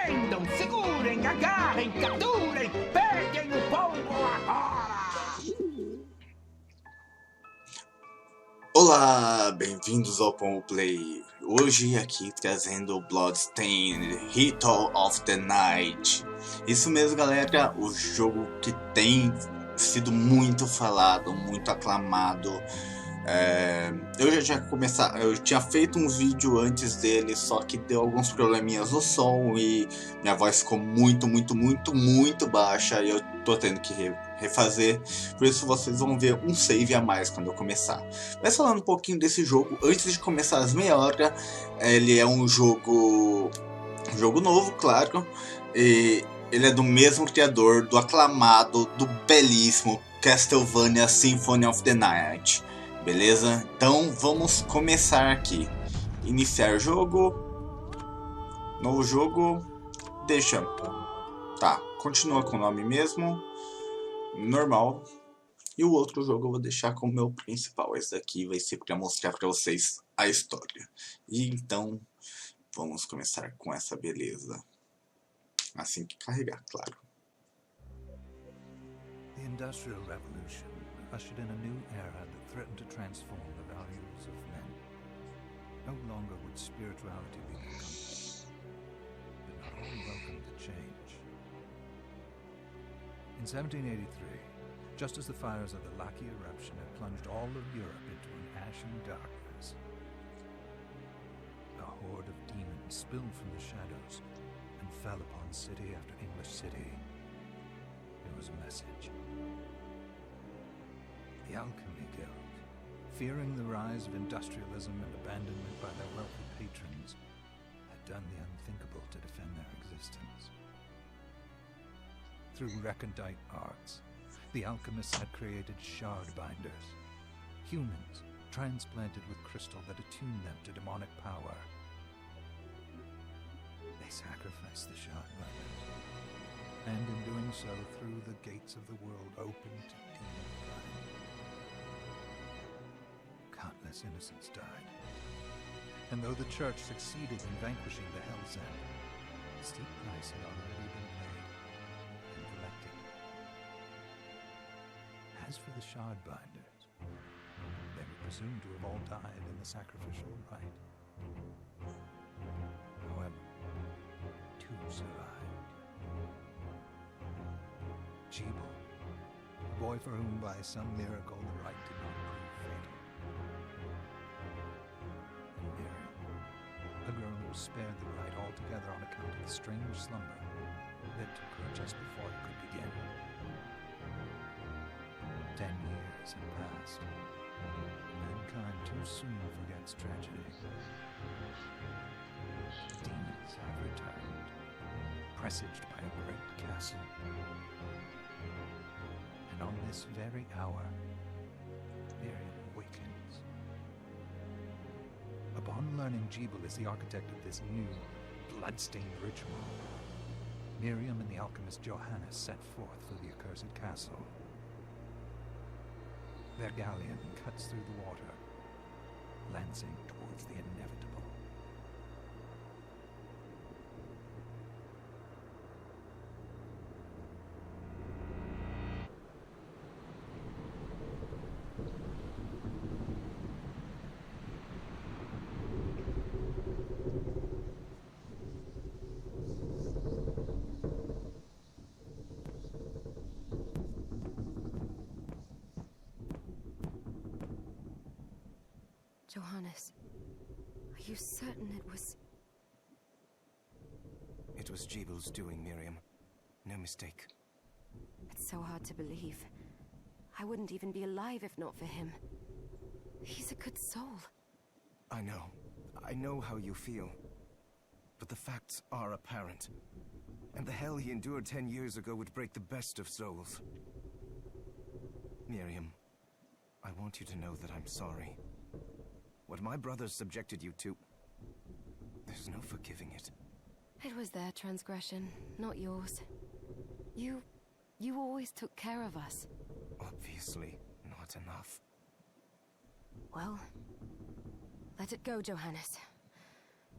Prendam, segurem, agarrem, capturem, peguem o pombo agora! Olá, bem-vindos ao Pombo Play. Hoje aqui trazendo Bloodsteind, Ritual of the Night. Isso mesmo, galera, o jogo que tem sido muito falado, muito aclamado. Eu tinha feito um vídeo antes dele, só que deu alguns probleminhas no som e minha voz ficou muito baixa e eu tô tendo que refazer. Por isso vocês vão ver um save a mais quando eu começar. Mas falando um pouquinho desse jogo, antes de começar as meia hora, ele é um jogo novo, claro, e ele é do mesmo criador do aclamado, do belíssimo Castlevania Symphony of the Night. Beleza? Então vamos começar aqui. Iniciar jogo. Novo jogo. Deixa. Tá, continua com o nome mesmo. Normal. E o outro jogo eu vou deixar como meu principal. Esse daqui vai ser para mostrar para vocês a história. E então vamos começar com essa beleza. Assim que carregar, claro. The Industrial Revolution ushered in a new era that threatened to transform the values of men. No longer would spirituality be the compass, but not all welcomed the change. In 1783, just as the fires of the Laki eruption had plunged all of Europe into an ashen darkness, a horde of demons spilled from the shadows and fell upon city after English city. It was a message. The Alchemy Guild, fearing the rise of industrialism and abandonment by their wealthy patrons, had done the unthinkable to defend their existence. Through recondite arts, the alchemists had created shard binders, humans transplanted with crystal that attuned them to demonic power. They sacrificed the shard binders, and in doing so threw the gates of the world open to demon kind. Countless innocents died, and though the church succeeded in vanquishing the Hell's End, a steep price had already been paid and collected. As for the shard binders, they were presumed to have all died in the sacrificial rite. However, two survived. Jebel, a boy for whom by some miracle the rite did not prove fatal. And Mary, a girl who was spared the rite altogether on account of the strange slumber that took her just before it could begin. 10 years had passed. Mankind too soon forgets tragedy. The demons have returned, presaged by a great castle. And on this very hour, Miriam awakens. Upon learning Jebel is the architect of this new, blood-stained ritual, Miriam and the alchemist Johannes set forth for the accursed castle. Their galleon cuts through the water, lancing towards the inevitable. Johannes, are you certain it was... It was Jebel's doing, Miriam. No mistake. It's so hard to believe. I wouldn't even be alive if not for him. He's a good soul. I know. I know how you feel. But the facts are apparent. And the hell he endured 10 years ago would break the best of souls. Miriam, I want you to know that I'm sorry. What my brothers subjected you to, there's no forgiving it. It was their transgression, not yours. You always took care of us. Obviously, not enough. Well, let it go, Johannes.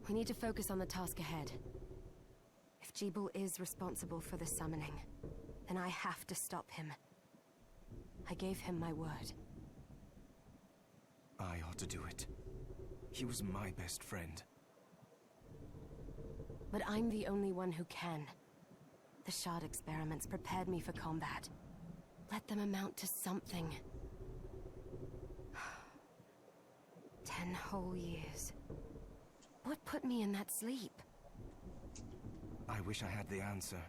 We need to focus on the task ahead. If Jeeble is responsible for the summoning, and I have to stop him. I gave him my word. I ought to do it. He was my best friend. But I'm the only one who can. The shard experiments prepared me for combat. Let them amount to something. 10 whole years. What put me in that sleep? I wish I had the answer.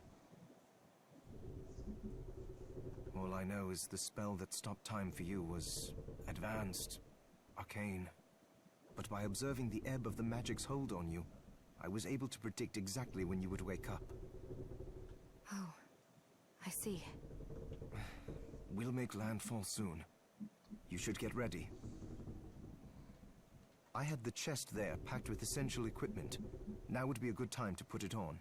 All I know is the spell that stopped time for you was advanced, arcane. But by observing the ebb of the magic's hold on you, I was able to predict exactly when you would wake up. Oh, I see. We'll make landfall soon. You should get ready. I had the chest there packed with essential equipment. Now would be a good time to put it on.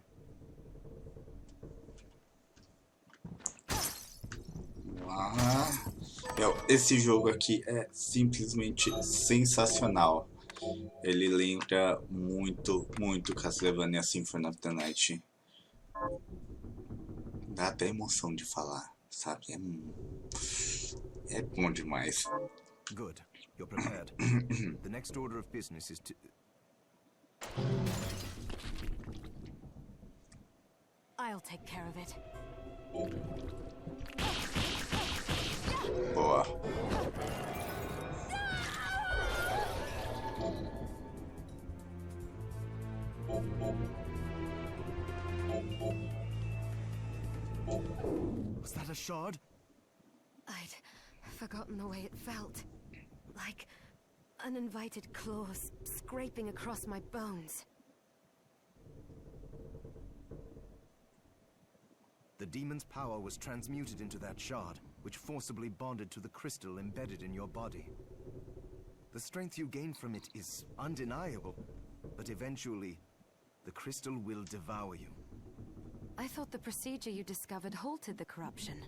Esse jogo aqui é simplesmente sensacional. Ele lembra muito, muito Castlevania Symphony of the Night. Dá até emoção de falar, sabe? É bom demais. Good. You're prepared. The next order of business is to... I'll take care of it. Boa. Was that a shard? I'd forgotten the way it felt. Like uninvited claws scraping across my bones. The demon's power was transmuted into that shard, which forcibly bonded to the crystal embedded in your body. The strength you gain from it is undeniable, but eventually, the crystal will devour you. I thought the procedure you discovered halted the corruption.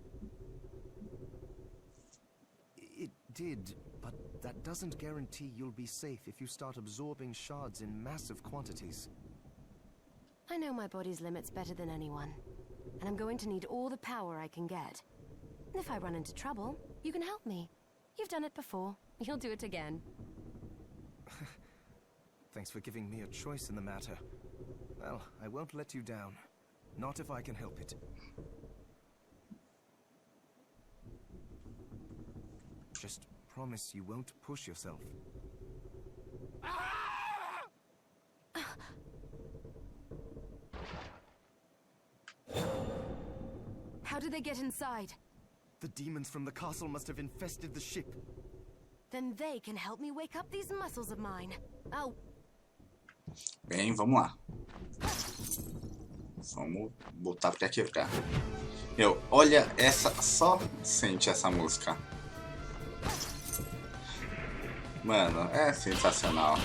It did, but that doesn't guarantee you'll be safe if you start absorbing shards in massive quantities. I know my body's limits better than anyone, and I'm going to need all the power I can get. If I run into trouble, you can help me. You've done it before. You'll do it again. Thanks for giving me a choice in the matter. Well, I won't let you down. Not if I can help it. Just promise you won't push yourself. How did they get inside? The demons from the castle must have infested the ship. Then they can help me wake up these muscles of mine. Oh. Bem, vamos lá. Vamos botar pra quebrar. Olha essa, só sente essa música. Mano, é sensacional.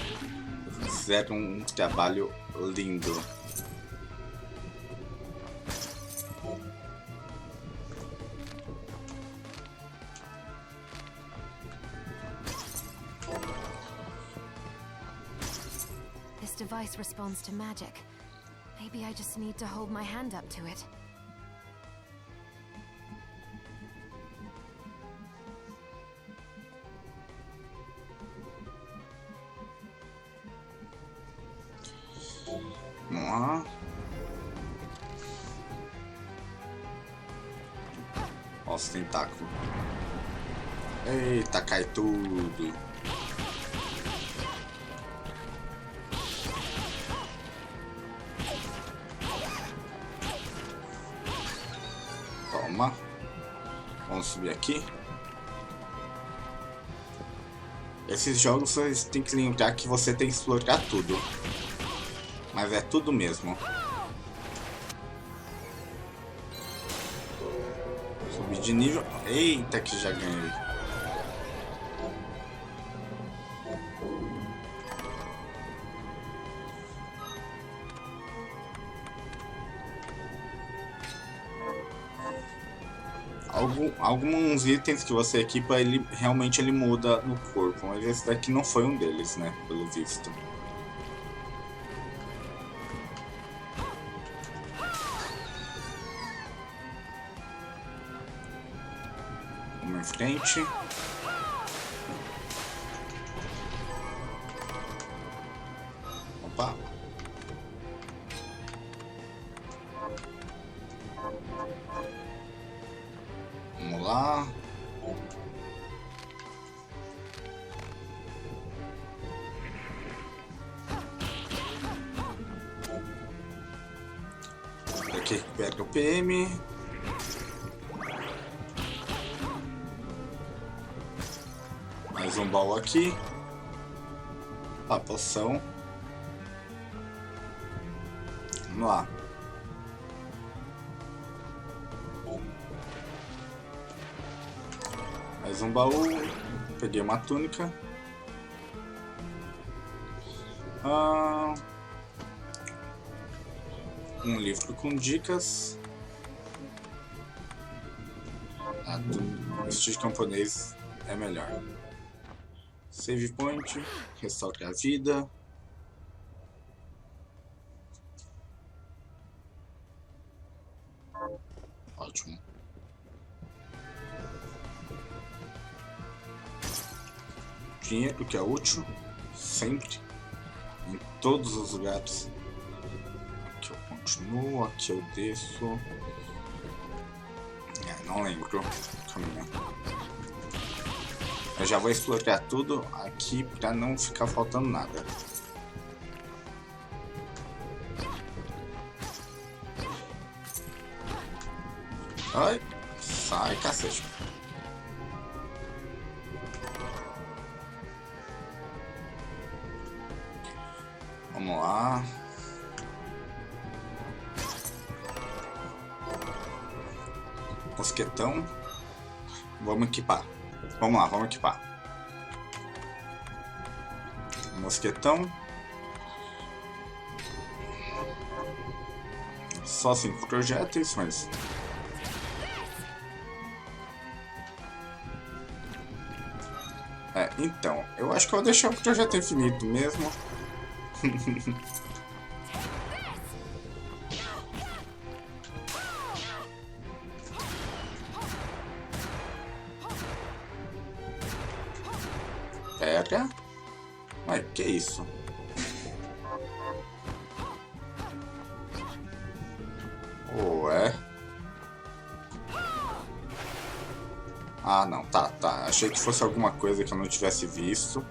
Fizeram um trabalho lindo. This device responds to magic. Maybe I just need to hold my hand up to it. Olha os tentáculos. Eita, cai tudo. Toma. Vamos subir aqui. Esses jogos você tem que lembrar que você tem que explorar tudo. Mas é tudo mesmo. Subir de nível. Eita, que já ganhei. Alguns itens que você equipa, ele realmente muda no corpo, mas esse daqui não foi um deles, né, pelo visto. Vamos em frente. Opa. Vamos lá. Aqui pega o PM. Mais um baú aqui. A poção. Vamos lá. Mais um baú. Peguei uma túnica. Um livro com dicas. Do estilo camponês é melhor. Save point. Restaure a vida. Ótimo. Dinheiro que é útil. Sempre. Em todos os lugares. Aqui eu continuo. Aqui eu desço. Não lembro. Caminhando. Eu já vou explorar tudo aqui pra não ficar faltando nada. Ai, sai, cacete. Vamos lá. Mosquetão. Vamos equipar. Vamos lá, vamos equipar. Mosquetão. Só 5 projéteis, mas... então, eu acho que eu vou deixar o projeto infinito mesmo. Pega. Ué, que isso? Ué. Ah, não, tá. Achei que fosse alguma coisa que eu não tivesse visto.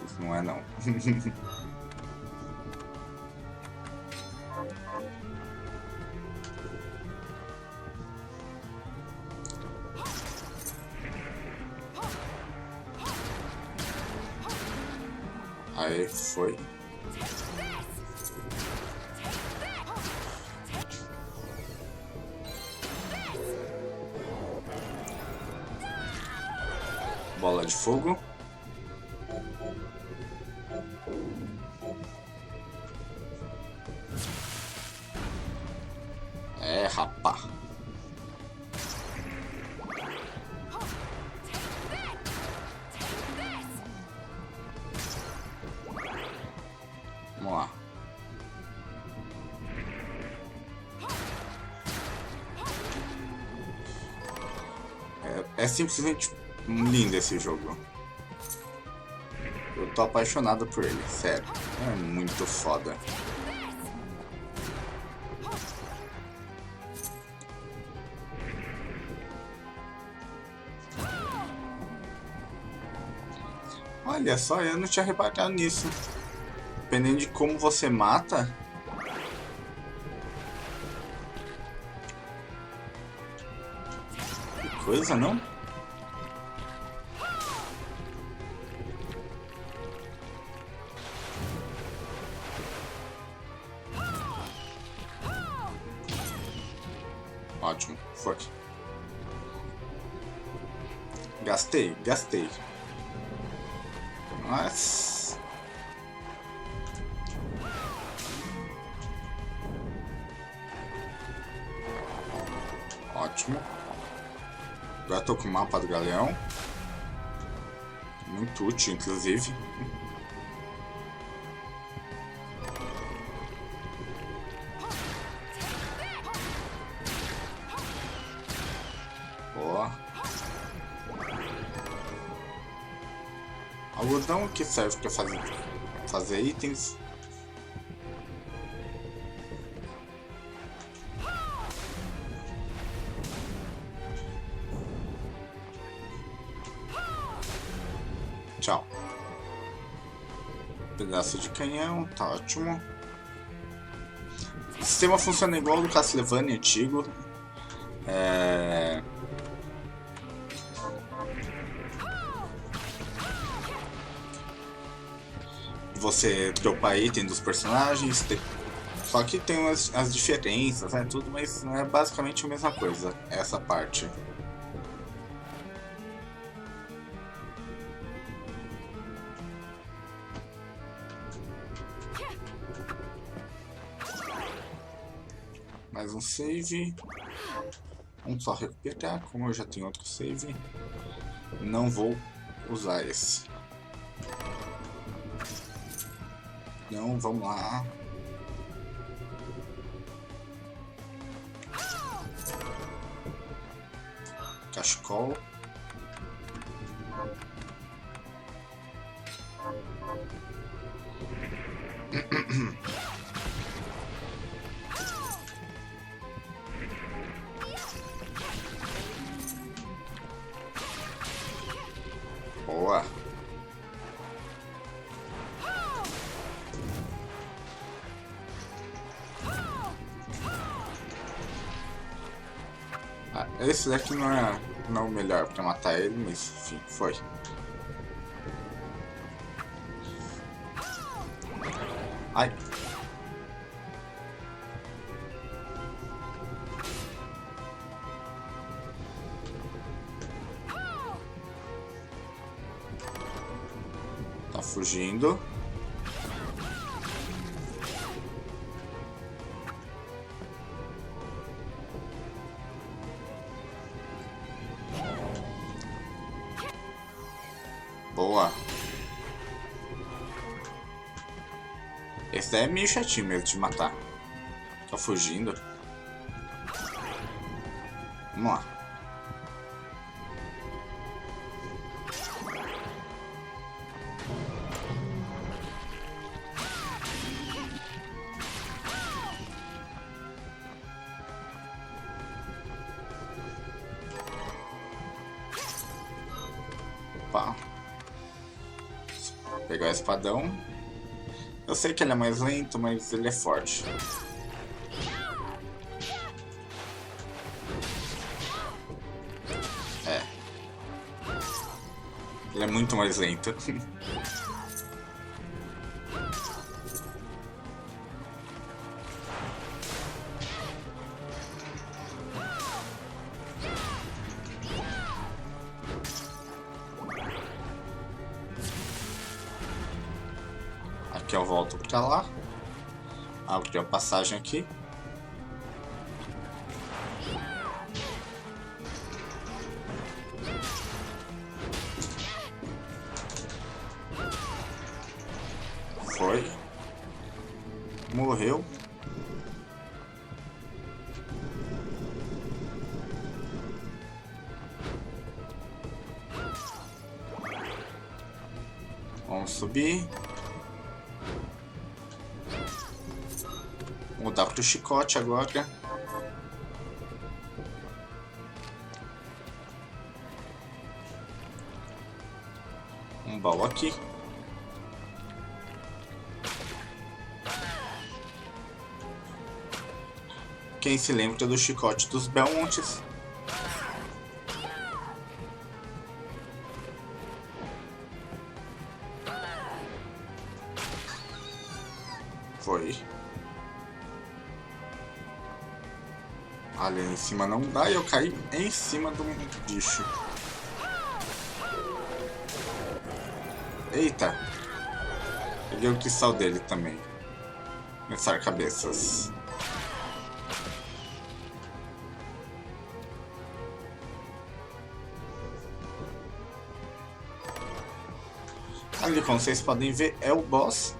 Isso não é, não. Aí, foi. Bola de fogo. É, rapá. Vamos lá. É simplesmente lindo esse jogo. Eu tô apaixonado por ele, sério. É muito foda. Olha só, eu não tinha reparado nisso. Dependendo de como você mata... Que coisa, não? Ótimo, foi. Gastei. Mas... ótimo. Agora tô com o mapa do galeão. Muito útil, inclusive. Boa. algodão que serve para fazer itens. Tchau. Pedaço de canhão, tá ótimo. O sistema funciona igual do Castlevania antigo. Você dropar item dos personagens, só que tem as diferenças, né, tudo, mas é basicamente a mesma coisa, essa parte. Mais um save. Vamos só recuperar, como eu já tenho outro save, não vou usar esse. Então, vamos lá. Cachecol. Boa. Esse daqui não é o melhor pra matar ele, mas enfim, foi. Ai. Tá fugindo. Boa. Esse daí é meio chatinho mesmo de matar. Tá fugindo. Vamos lá. Opa. Pegar o espadão. Eu sei que ele é mais lento, mas ele é forte. É. Ele é muito mais lento. Aqui eu volto pra lá. Abri a passagem aqui. Foi. Morreu. Vamos subir. Mudar pro chicote agora. Um baú aqui. Quem se lembra do chicote dos Belmontes? Foi. Ali em cima não dá e eu caí em cima do bicho. Eita! Peguei o cristal dele também. Começar cabeças. Ali, como vocês podem ver, é o boss.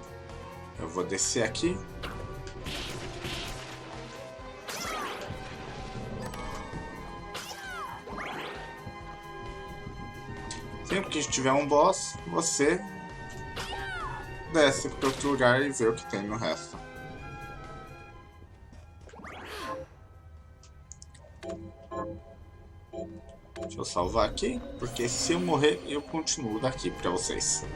Eu vou descer aqui. Sempre que tiver um boss, você desce para outro lugar e ver o que tem no resto. Deixa eu salvar aqui, porque se eu morrer, eu continuo daqui para vocês.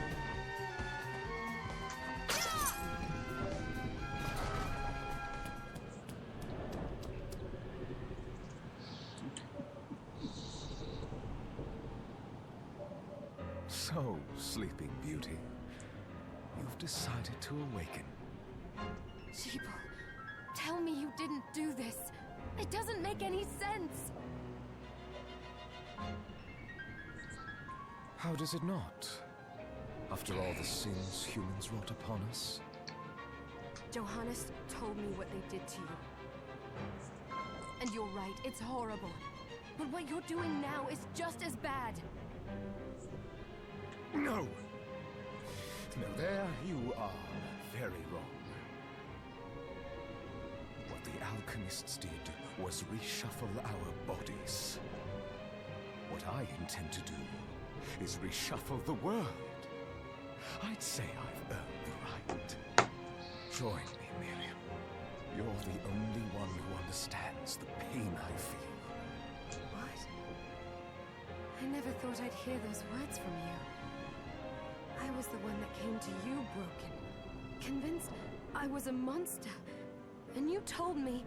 So, Sleeping Beauty, you've decided to awaken. Sheeple, tell me you didn't do this. It doesn't make any sense. How does it not? After all the sins humans wrought upon us? Johannes told me what they did to you. And you're right, it's horrible. But what you're doing now is just as bad. No! No, there you are very wrong. What the alchemists did was reshuffle our bodies. What I intend to do is reshuffle the world. I'd say I've earned the right. Join me, Miriam. You're the only one who understands the pain I feel. What? I never thought I'd hear those words from you. I was the one that came to you broken, convinced I was a monster. And you told me...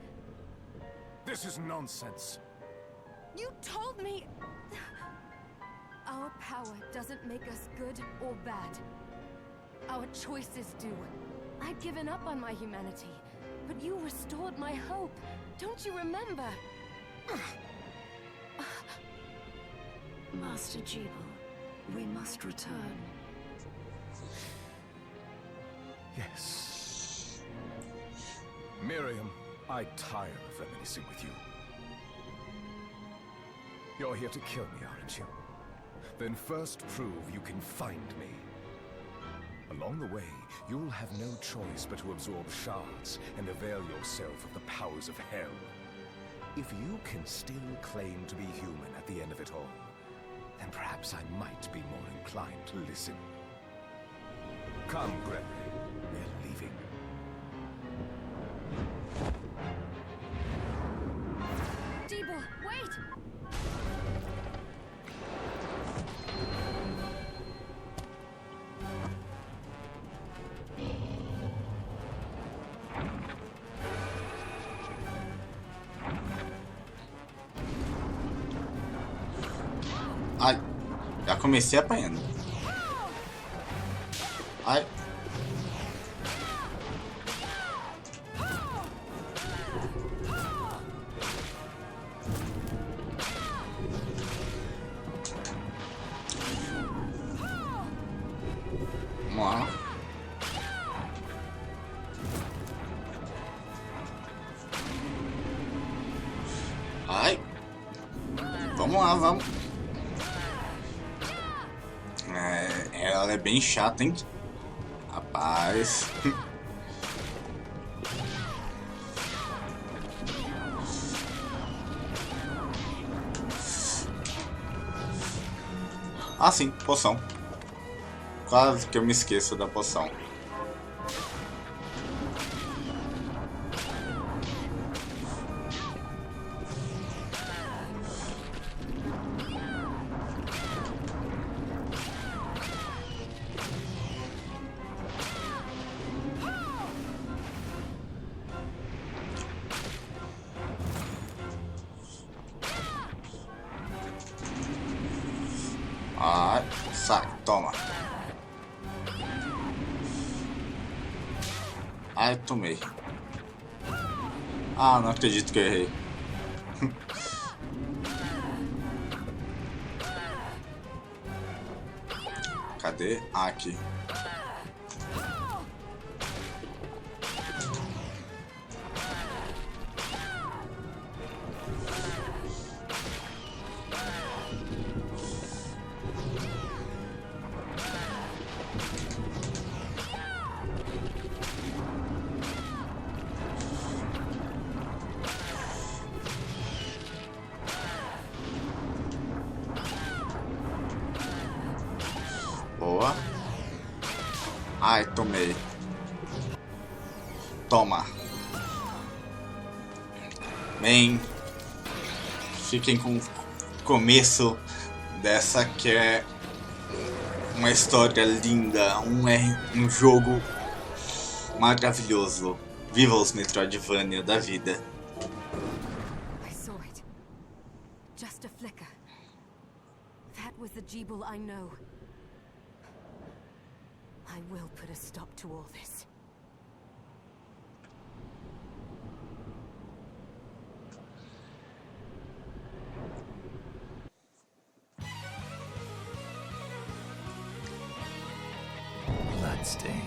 This is nonsense. You told me... Our power doesn't make us good or bad. Our choices do. I'd given up on my humanity, but you restored my hope. Don't you remember? Master Jeeble, we must return. Yes. Miriam, I tire of reminiscing with you. You're here to kill me, aren't you? Then first prove you can find me. Along the way, you'll have no choice but to absorb shards and avail yourself of the powers of hell. If you can still claim to be human at the end of it all, then perhaps I might be more inclined to listen. Come, Gregory. We're leaving. Jeeble, wait! Ai, já comecei apanhando. Ai. Vamos lá. Ai. Vamos lá, vamos. Ela é bem chata, hein? Rapaz. Ah, sim, poção. Quase que eu me esqueço da poção. Ai, sai, toma. Ai, tomei. Ah, não acredito que eu errei. Cadê? Ah, aqui. Boa. Ai, tomei. Toma. Bem, fiquem com o começo dessa que é uma história linda, um jogo maravilhoso. Viva os Metroidvania da vida. I saw it. Just a flicker. That was the Jeeble I know. I will put a stop to all this. Bloodsteind.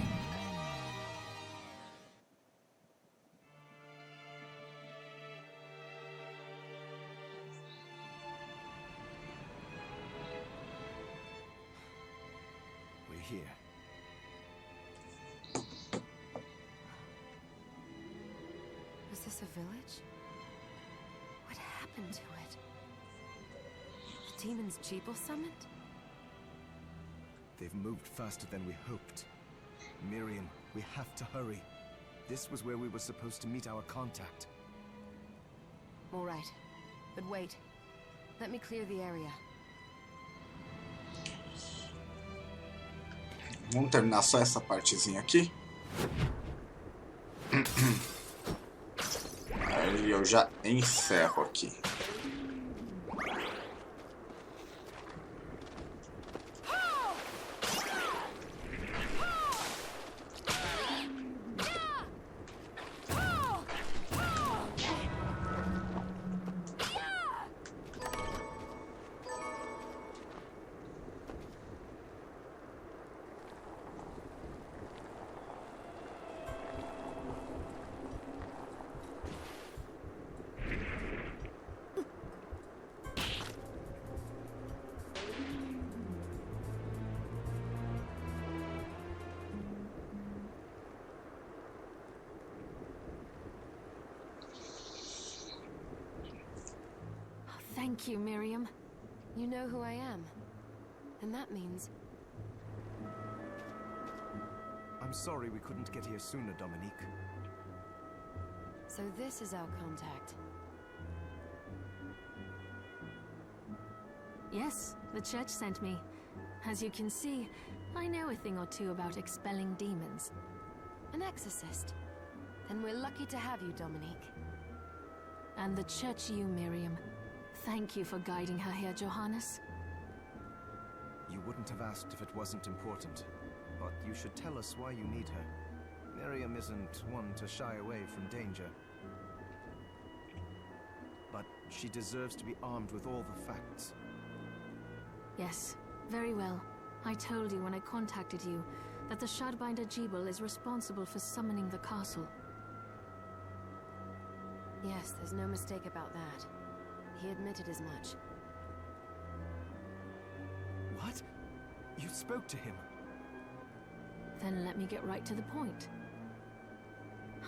We're here. Was this a village? What happened to it? The demon's Jeeble summoned? They've moved faster than we hoped. Miriam, we have to hurry. This was where we were supposed to meet our contact. All right. But wait. Let me clear the area. Vamos terminar só essa partezinha aqui. Aí eu já encerro aqui. Thank you, Miriam. You know who I am. And that means... I'm sorry we couldn't get here sooner, Dominique. So this is our contact. Yes, the church sent me. As you can see, I know a thing or two about expelling demons. An exorcist. Then we're lucky to have you, Dominique. And the church you, Miriam. Thank you for guiding her here, Johannes. You wouldn't have asked if it wasn't important. But you should tell us why you need her. Miriam isn't one to shy away from danger. But she deserves to be armed with all the facts. Yes, very well. I told you when I contacted you that the Shardbinder Jeeble is responsible for summoning the castle. Yes, there's no mistake about that. He admitted as much. What? You spoke to him? Then let me get right to the point.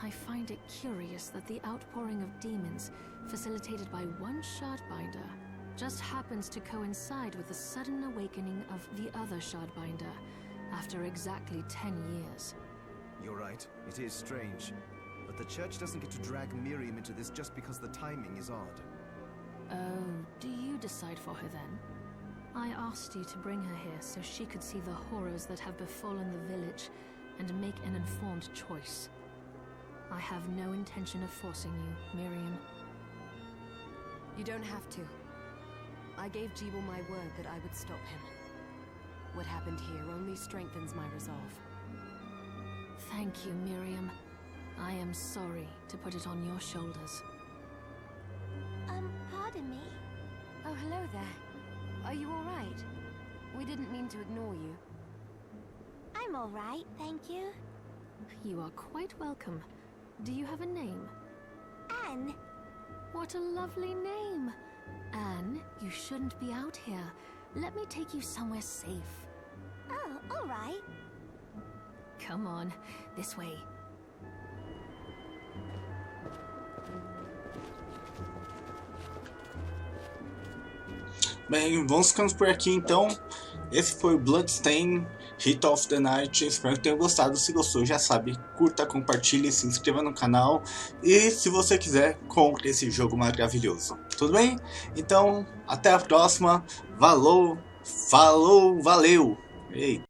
I find it curious that the outpouring of demons, facilitated by one Shardbinder, just happens to coincide with the sudden awakening of the other Shardbinder, after exactly 10 years. You're right, it is strange. But the church doesn't get to drag Miriam into this just because the timing is odd. Oh, do you decide for her then? I asked you to bring her here so she could see the horrors that have befallen the village and make an informed choice. I have no intention of forcing you, Miriam. You don't have to. I gave Jeeble my word that I would stop him. What happened here only strengthens my resolve. Thank you, Miriam. I am sorry to put it on your shoulders. Pardon me? Oh, hello there. Are you all right? We didn't mean to ignore you. I'm all right, thank you. You are quite welcome. Do you have a name? Anne. What a lovely name! Anne, you shouldn't be out here. Let me take you somewhere safe. Oh, all right. Come on, this way. Bem, vamos ficando por aqui então. esse foi o Bloodsteind, Hit of the Night. Espero que tenham gostado. Se gostou, já sabe, curta, compartilhe, se inscreva no canal. E se você quiser, compre esse jogo maravilhoso. Tudo bem? Então, até a próxima. Falou, valeu! Ei.